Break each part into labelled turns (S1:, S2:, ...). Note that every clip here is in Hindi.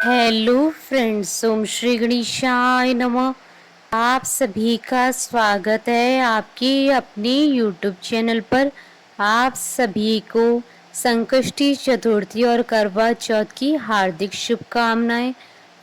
S1: हेलो फ्रेंड्स, ओम श्री गणेशाय नमः। आप सभी का स्वागत है आपके अपने यूट्यूब चैनल पर। आप सभी को संकष्टी चतुर्थी और करवा चौथ की हार्दिक शुभकामनाएं।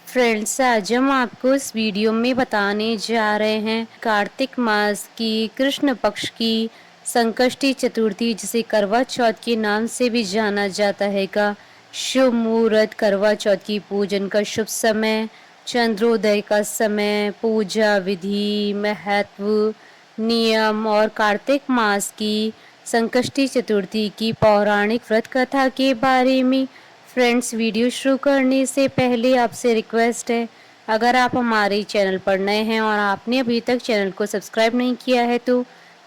S1: फ्रेंड्स, आज हम आपको इस वीडियो में बताने जा रहे हैं कार्तिक मास की कृष्ण पक्ष की संकष्टी चतुर्थी, जिसे करवा चौथ के नाम से भी जाना जाता है, का शुभ मुहूर्त, करवा चौथ की पूजन का शुभ समय, चंद्रोदय का समय, पूजा विधि, महत्व, नियम और कार्तिक मास की संकष्टी चतुर्थी की पौराणिक व्रत कथा के बारे में। फ्रेंड्स, वीडियो शुरू करने से पहले आपसे रिक्वेस्ट है, अगर आप हमारे चैनल पर नए हैं और आपने अभी तक चैनल को सब्सक्राइब नहीं किया है तो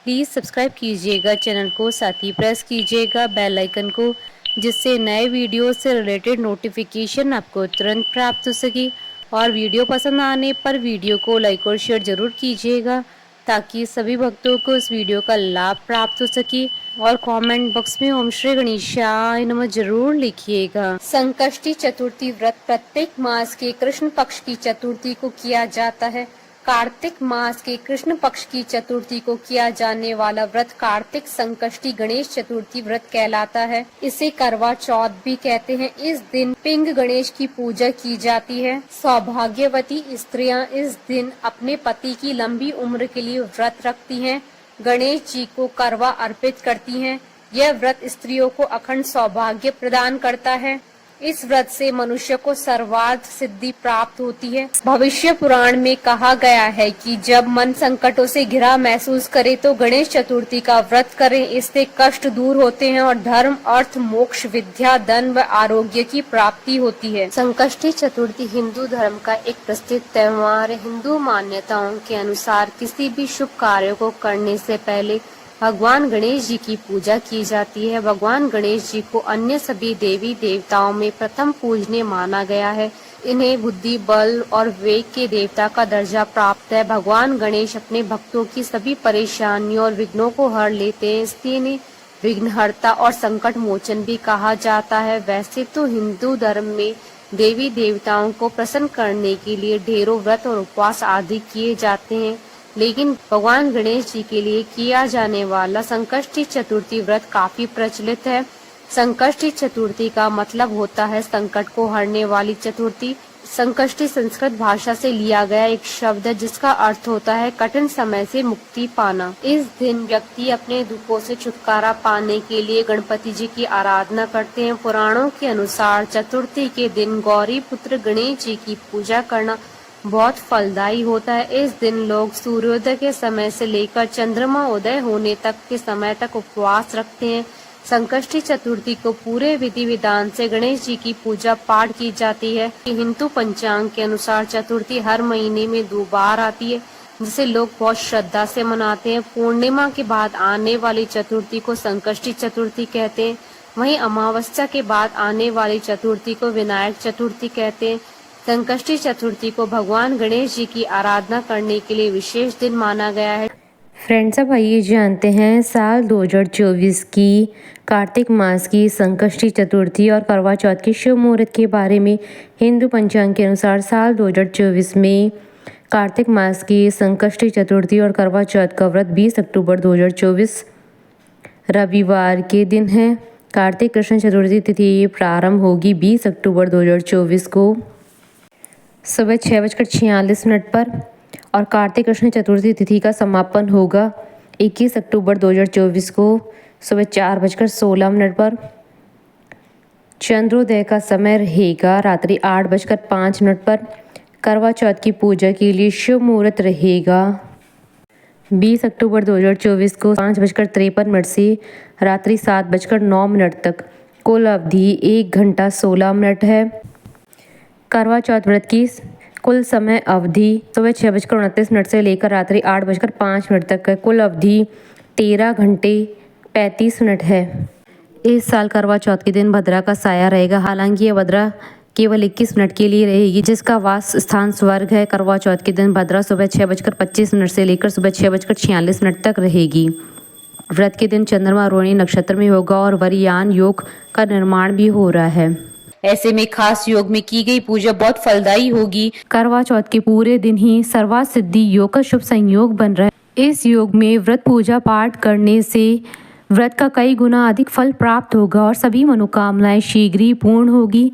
S1: प्लीज़ सब्सक्राइब कीजिएगा चैनल को, साथ ही प्रेस कीजिएगा बेल आइकन को, जिससे नए वीडियो से रिलेटेड नोटिफिकेशन आपको तुरंत प्राप्त हो सके। और वीडियो पसंद आने पर वीडियो को लाइक और शेयर जरूर कीजिएगा, ताकि सभी भक्तों को इस वीडियो का लाभ प्राप्त हो सके। और कमेंट बॉक्स में ओम श्री गणेशाय नमः जरूर लिखिएगा। संकष्टी चतुर्थी व्रत प्रत्येक मास के कृष्ण पक्ष की चतुर्थी को किया जाता है। कार्तिक मास के कृष्ण पक्ष की चतुर्थी को किया जाने वाला व्रत कार्तिक संकष्टी गणेश चतुर्थी व्रत कहलाता है। इसे करवा चौथ भी कहते हैं। इस दिन पिंग गणेश की पूजा की जाती है। सौभाग्यवती स्त्रियां इस दिन अपने पति की लंबी उम्र के लिए व्रत रखती हैं, गणेश जी को करवा अर्पित करती हैं। यह व्रत स्त्रियों को अखंड सौभाग्य प्रदान करता है। इस व्रत से मनुष्य को सर्वार्थ सिद्धि प्राप्त होती है। भविष्य पुराण में कहा गया है कि जब मन संकटों से घिरा महसूस करे तो गणेश चतुर्थी का व्रत करें। इससे कष्ट दूर होते हैं और धर्म, अर्थ, मोक्ष, विद्या, धन व आरोग्य की प्राप्ति होती है। संकष्टी चतुर्थी हिंदू धर्म का एक प्रसिद्ध त्योहार है। हिंदू मान्यताओं के अनुसार किसी भी शुभ कार्य को करने से पहले भगवान गणेश जी की पूजा की जाती है। भगवान गणेश जी को अन्य सभी देवी देवताओं में प्रथम पूजनीय माना गया है। इन्हें बुद्धि, बल और विवेक के देवता का दर्जा प्राप्त है। भगवान गणेश अपने भक्तों की सभी परेशानियों और विघ्नों को हर लेते हैं, इसलिए इन्हें विघ्नहर्ता और संकट मोचन भी कहा जाता है। वैसे तो हिंदू धर्म में देवी देवताओं को प्रसन्न करने के लिए ढेरों व्रत और उपवास आदि किए जाते हैं, लेकिन भगवान गणेश जी के लिए किया जाने वाला संकष्टी चतुर्थी व्रत काफी प्रचलित है। संकष्टी चतुर्थी का मतलब होता है संकट को हरने वाली चतुर्थी। संकष्टी संस्कृत भाषा से लिया गया एक शब्द है, जिसका अर्थ होता है कठिन समय से मुक्ति पाना। इस दिन व्यक्ति अपने दुखों से छुटकारा पाने के लिए गणपति जी की आराधना करते हैं। पुराणों के अनुसार चतुर्थी के दिन गौरी पुत्र गणेश जी की पूजा करना बहुत फलदायी होता है। इस दिन लोग सूर्योदय के समय से लेकर चंद्रमा उदय होने तक के समय तक उपवास रखते हैं। संकष्टी चतुर्थी को पूरे विधि विधान से गणेश जी की पूजा पाठ की जाती है। हिंदू पंचांग के अनुसार चतुर्थी हर महीने में 2 बार आती है, जिसे लोग बहुत श्रद्धा से मनाते हैं। पूर्णिमा के बाद आने वाली चतुर्थी को संकष्टी चतुर्थी कहते हैं। वहीं अमावस्या के बाद आने वाली चतुर्थी को विनायक चतुर्थी कहते हैं। संकष्टी चतुर्थी को भगवान गणेश जी की आराधना करने के लिए विशेष दिन माना गया है।
S2: फ्रेंड्स, अब आइए जानते हैं साल 2024 की कार्तिक मास की संकष्टी चतुर्थी और करवा चौथ के शुभ मुहूर्त के बारे में। हिंदू पंचांग के अनुसार साल 2024 में कार्तिक मास की संकष्टी चतुर्थी और करवा चौथ का व्रत 20 अक्टूबर 2024 रविवार के दिन है। कार्तिक कृष्ण चतुर्थी तिथि प्रारंभ होगी 20 अक्टूबर 2024 को सुबह 6:46 पर और कार्तिक कृष्ण चतुर्थी तिथि का समापन होगा 21 अक्टूबर 2024 को सुबह 4:16 पर। चंद्रोदय का समय रहेगा रात्रि 8:05 पर। करवा चौथ की पूजा के लिए शुभ मुहूर्त रहेगा 20 अक्टूबर 2024 को 5:53 से रात्रि 7:09 तक। कुल अवधि 1 घंटा 16 मिनट है। करवा चौथ व्रत की कुल समय अवधि सुबह 6:29 से लेकर रात्रि 8:05 तक है। कुल अवधि 13 घंटे 35 मिनट है। इस साल करवा चौथ के दिन भद्रा का साया रहेगा। हालांकि यह भद्रा केवल 21 मिनट के लिए रहेगी, जिसका वास स्थान स्वर्ग है। करवा चौथ के दिन भद्रा सुबह 6:25 से लेकर सुबह 6:46 तक रहेगी। व्रत के दिन चंद्रमा रोहिणी नक्षत्र में होगा और वरियान योग का निर्माण भी हो रहा है।
S1: ऐसे में खास योग में की गई पूजा बहुत फलदायी होगी।
S2: करवा चौथ के पूरे दिन ही सर्वार्थ सिद्धि योग का शुभ संयोग बन रहा है। इस योग में व्रत पूजा पाठ करने से व्रत का कई गुना अधिक फल प्राप्त होगा और सभी मनोकामनाएं शीघ्र ही पूर्ण होगी।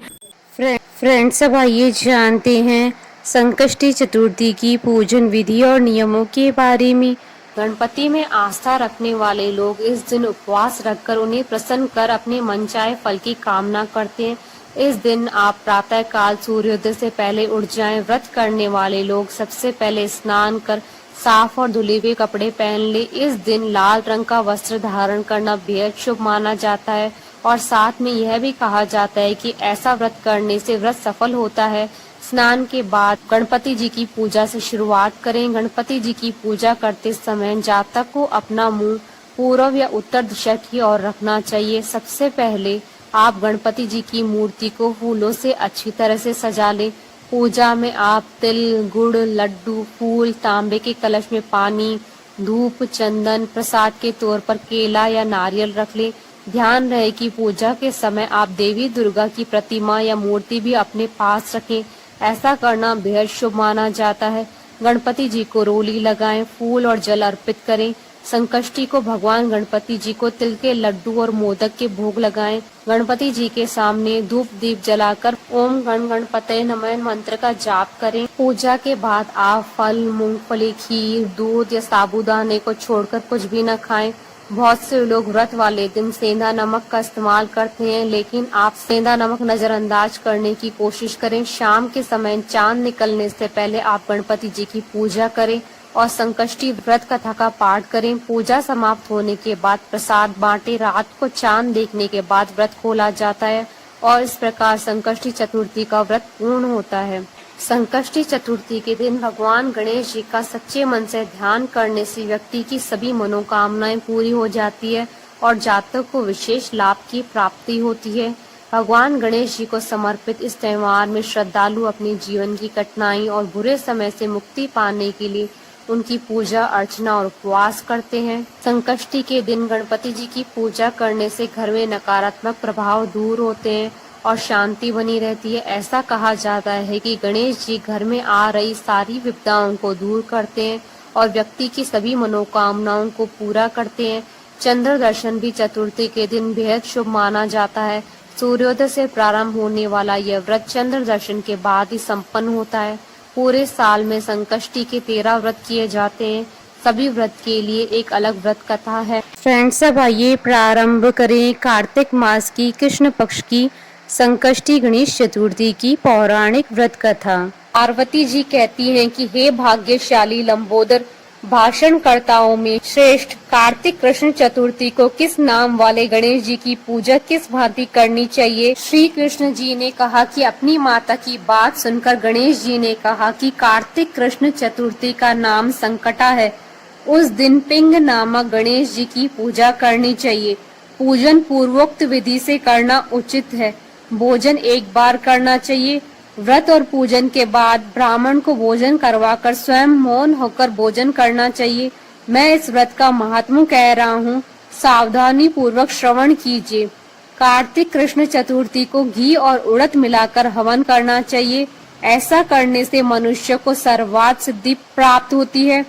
S1: फ्रेंड्स, अब आइए जानते हैं संकष्टी चतुर्थी की पूजन विधि और नियमों के बारे में। गणपति में आस्था रखने वाले लोग इस दिन उपवास रखकर उन्हें प्रसन्न कर अपने मनचाहे फल की कामना करते हैं। इस दिन आप प्रातः काल सूर्योदय से पहले उठ जाएं। व्रत करने वाले लोग सबसे पहले स्नान कर साफ और धुले हुए कपड़े पहन ले। इस दिन लाल रंग का वस्त्र धारण करना बेहद शुभ माना जाता है और साथ में यह भी कहा जाता है कि ऐसा व्रत करने से व्रत सफल होता है। स्नान के बाद गणपति जी की पूजा से शुरुआत करें। गणपति जी की पूजा करते समय जातक को अपना मुंह पूर्व या उत्तर दिशा की ओर रखना चाहिए। सबसे पहले आप गणपति जी की मूर्ति को फूलों से अच्छी तरह से सजा लें। पूजा में आप तिल, गुड़, लड्डू, फूल, तांबे के कलश में पानी, धूप, चंदन, प्रसाद के तौर पर केला या नारियल रख लें। ध्यान रहे कि पूजा के समय आप देवी दुर्गा की प्रतिमा या मूर्ति भी अपने पास रखें। ऐसा करना बेहद शुभ माना जाता है। गणपति जी को रोली लगाएं, फूल और जल अर्पित करें। संकष्टी को भगवान गणपति जी को तिल के लड्डू और मोदक के भोग लगाएं। गणपति जी के सामने धूप दीप जलाकर ओम गण गणपते नमः मंत्र का जाप करें। पूजा के बाद आप फल, मूंगफली, खीर, दूध या साबूदाने को छोड़कर कुछ भी न खाएं। बहुत से लोग व्रत वाले दिन सेंधा नमक का इस्तेमाल करते हैं, लेकिन आप सेंधा नमक नजरअंदाज करने की कोशिश करें। शाम के समय चांद निकलने से पहले आप गणपति जी की पूजा करें और संकष्टी व्रत कथा का पाठ करें। पूजा समाप्त होने के बाद प्रसाद बांटे। रात को चांद देखने के बाद व्रत खोला जाता है और इस प्रकार संकष्टी चतुर्थी का व्रत पूर्ण होता है। संकष्टी चतुर्थी के दिन भगवान गणेश जी का सच्चे मन से ध्यान करने से व्यक्ति की सभी मनोकामनाएं पूरी हो जाती है और जातक को विशेष लाभ की प्राप्ति होती है। भगवान गणेश जी को समर्पित इस त्योहार में श्रद्धालु अपने जीवन की कठिनाई और बुरे समय से मुक्ति पाने के लिए उनकी पूजा अर्चना और उपवास करते हैं। संकष्टी के दिन गणपति जी की पूजा करने से घर में नकारात्मक प्रभाव दूर होते हैं और शांति बनी रहती है। ऐसा कहा जाता है कि गणेश जी घर में आ रही सारी विपदाओं को दूर करते हैं और व्यक्ति की सभी मनोकामनाओं को पूरा करते हैं। चंद्र दर्शन भी चतुर्थी के दिन बेहद शुभ माना जाता है। सूर्योदय से प्रारंभ होने वाला यह व्रत चंद्र दर्शन के बाद ही संपन्न होता है। पूरे साल में संकष्टी के 13 व्रत किए जाते हैं। सभी व्रत के लिए एक अलग व्रत कथा है।
S2: फ्रेंड्स, अब आइए प्रारंभ करें कार्तिक मास की कृष्ण पक्ष की संकष्टी गणेश चतुर्थी की पौराणिक व्रत कथा।
S1: पार्वती जी कहती हैं कि हे भाग्यशाली लंबोदर, भाषणकर्ताओं में श्रेष्ठ कार्तिक कृष्ण चतुर्थी को किस नाम वाले गणेश जी की पूजा किस भांति करनी चाहिए। श्री कृष्ण जी ने कहा कि अपनी माता की बात सुनकर गणेश जी ने कहा कि कार्तिक कृष्ण चतुर्थी का नाम संकटा है। उस दिन पिंग नामक गणेश जी की पूजा करनी चाहिए। पूजन पूर्वोक्त विधि से करना उचित है। भोजन एक बार करना चाहिए। व्रत और पूजन के बाद ब्राह्मण को भोजन करवाकर स्वयं मौन होकर भोजन करना चाहिए। मैं इस व्रत का महात्म्य कह रहा हूँ, सावधानी पूर्वक श्रवण कीजिए। कार्तिक कृष्ण चतुर्थी को घी और उड़द मिलाकर हवन करना चाहिए। ऐसा करने से मनुष्य को सर्वार्थ सिद्धि प्राप्त होती है।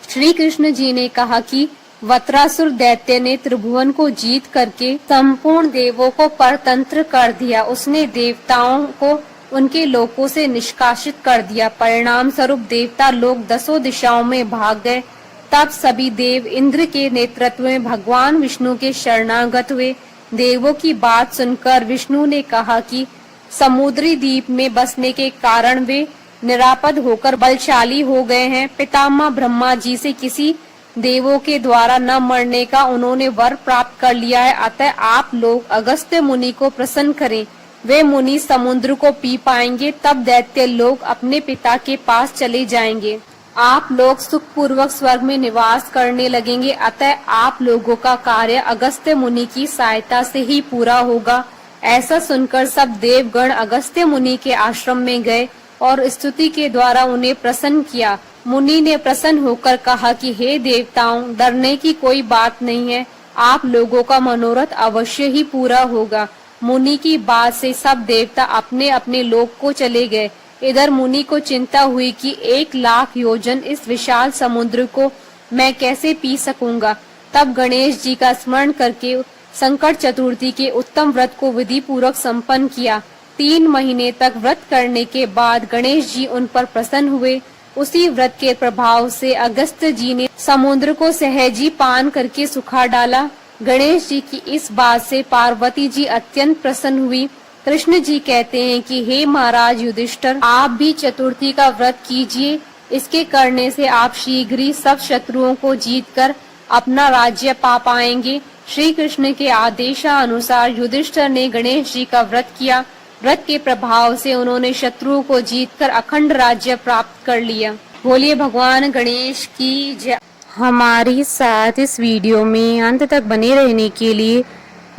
S1: श्री कृष्ण जी ने कहा कि वत्रासुर दैत्य ने त्रिभुवन को जीत करके संपूर्ण देवों को परतंत्र कर दिया। उसने देवताओं को उनके लोकों से निष्कासित कर दिया। परिणाम स्वरूप देवता लोग 10 दिशाओं में भाग गए। तब सभी देव इंद्र के नेतृत्व में भगवान विष्णु के शरणागत हुए। देवों की बात सुनकर विष्णु ने कहा कि समुद्री द्वीप में बसने के कारण वे निरापद होकर बलशाली हो गए हैं। पितामह ब्रह्मा जी से किसी देवों के द्वारा न मरने का उन्होंने वर प्राप्त कर लिया है। अतः आप लोग अगस्त्य मुनि को प्रसन्न करें। वे मुनि समुद्र को पी पाएंगे, तब दैत्य लोग अपने पिता के पास चले जाएंगे। आप लोग सुख पूर्वक स्वर्ग में निवास करने लगेंगे। अतः आप लोगों का कार्य अगस्त्य मुनि की सहायता से ही पूरा होगा। ऐसा सुनकर सब देवगण अगस्त्य मुनि के आश्रम में गए और स्तुति के द्वारा उन्हें प्रसन्न किया। मुनि ने प्रसन्न होकर कहा कि हे देवताओं, डरने की कोई बात नहीं है। आप लोगों का मनोरथ अवश्य ही पूरा होगा। मुनि की बात से सब देवता अपने अपने लोक को चले गए। इधर मुनि को चिंता हुई कि 1,00,000 योजन इस विशाल समुद्र को मैं कैसे पी सकूंगा। तब गणेश जी का स्मरण करके संकट चतुर्थी के उत्तम व्रत को विधि पूर्वक संपन्न किया। 3 महीने तक व्रत करने के बाद गणेश जी उन पर प्रसन्न हुए। उसी व्रत के प्रभाव से अगस्त्य जी ने समुद्र को सहजी पान करके सुखा डाला। गणेश जी की इस बात से पार्वती जी अत्यंत प्रसन्न हुई। कृष्ण जी कहते हैं कि हे महाराज युधिष्ठिर, आप भी चतुर्थी का व्रत कीजिए। इसके करने से आप शीघ्र ही सब शत्रुओं को जीतकर अपना राज्य पा पाएंगे। श्री कृष्ण के आदेशानुसार युधिष्ठिर ने गणेश जी का व्रत किया। व्रत के प्रभाव से उन्होंने शत्रुओं को जीतकर अखंड राज्य प्राप्त कर लिया। बोलिए भगवान गणेश की जय।
S2: हमारी साथ इस वीडियो में अंत तक बने रहने के लिए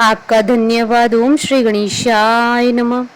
S2: आपका धन्यवाद। ओम श्री गणेशाय नमः।